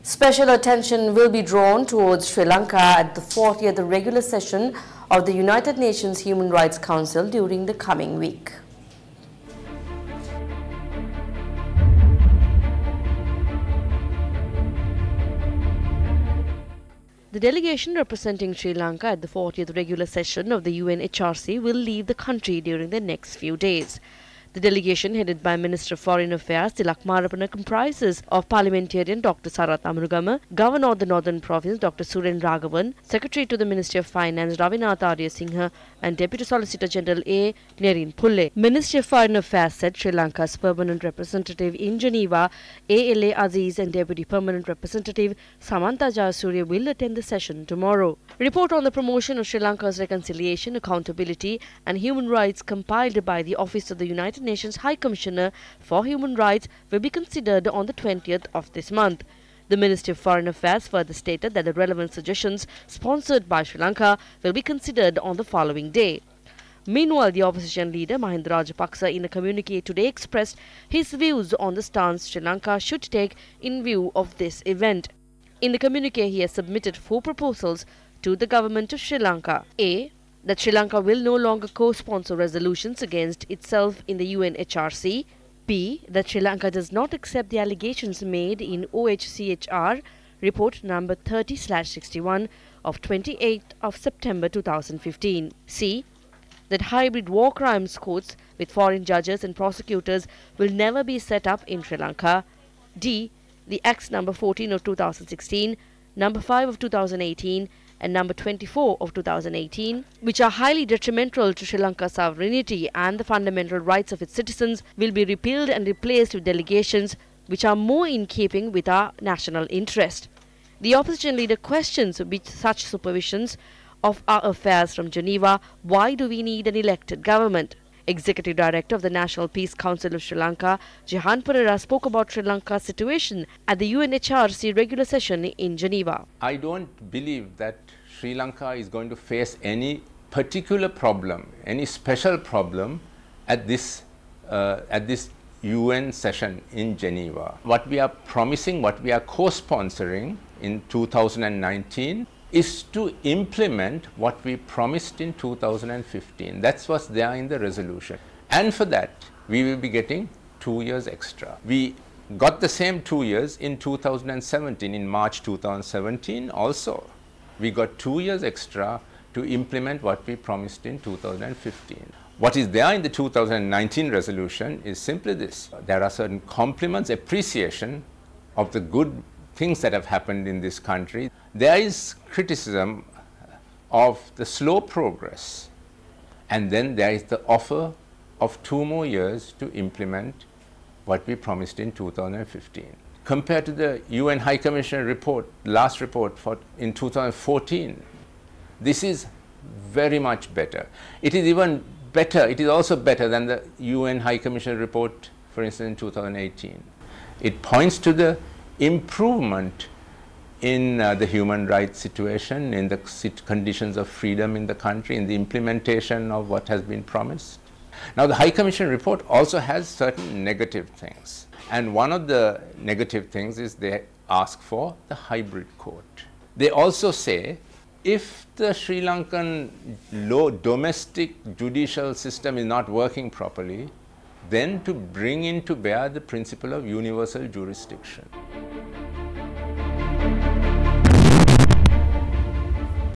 Special attention will be drawn towards Sri Lanka at the 40th regular session of the United Nations Human Rights Council during the coming week. The delegation representing Sri Lanka at the 40th regular session of the UNHRC will leave the country during the next few days. The delegation, headed by Minister of Foreign Affairs Tilak Marapana, comprises of Parliamentarian Dr. Sarath Amarugama, Governor of the Northern Province Dr. Suren Raghavan, Secretary to the Ministry of Finance Ravinath Arya Singha, and Deputy Solicitor General A. Nerin Pulle. Ministry of Foreign Affairs said Sri Lanka's permanent representative in Geneva, A.L.A. Aziz, and Deputy Permanent Representative Samantha Jayasuriya will attend the session tomorrow. Report on the promotion of Sri Lanka's reconciliation, accountability and human rights compiled by the Office of the United Nations High Commissioner for Human Rights will be considered on the 20th of this month. The Ministry of Foreign Affairs further stated that the relevant suggestions sponsored by Sri Lanka will be considered on the following day. Meanwhile, the opposition leader Mahinda Rajapaksa in a communique today expressed his views on the stance Sri Lanka should take in view of this event. In the communique, he has submitted 4 proposals to the government of Sri Lanka. A. That Sri Lanka will no longer co-sponsor resolutions against itself in the UNHRC. B. That Sri Lanka does not accept the allegations made in OHCHR report number 30/61 of 28th of September 2015. C. That hybrid war crimes courts with foreign judges and prosecutors will never be set up in Sri Lanka. D. The Acts number 14 of 2016, number 5 of 2018 and number 24 of 2018, which are highly detrimental to Sri Lanka's sovereignty and the fundamental rights of its citizens, will be repealed and replaced with delegations which are more in keeping with our national interest. The opposition leader questions with such supervisions of our affairs from Geneva. Why do we need an elected government? Executive Director of the National Peace Council of Sri Lanka, Jehan Perera, spoke about Sri Lanka's situation at the UNHRC regular session in Geneva. I don't believe that Sri Lanka is going to face any particular problem, any special problem at this UN session in Geneva. What we are promising, what we are co-sponsoring in 2019 is to implement what we promised in 2015. That's what's there in the resolution. And for that, we will be getting 2 years extra. We got the same 2 years in 2017, in March 2017 also. We got 2 years extra to implement what we promised in 2015. What is there in the 2019 resolution is simply this. There are certain compliments, appreciation of the good things that have happened in this country. There is criticism of the slow progress, and then there is the offer of 2 more years to implement what we promised in 2015. Compared to the UN High Commissioner report, last report in 2014, this is very much better. It is even better, it is also better than the UN High Commissioner report, for instance, in 2018. It points to the improvement in the human rights situation, in the conditions of freedom in the country, in the implementation of what has been promised. Now, the High Commission report also has certain negative things. And one of the negative things is they ask for the hybrid court. They also say if the Sri Lankan domestic judicial system is not working properly, then to bring into bear the principle of universal jurisdiction.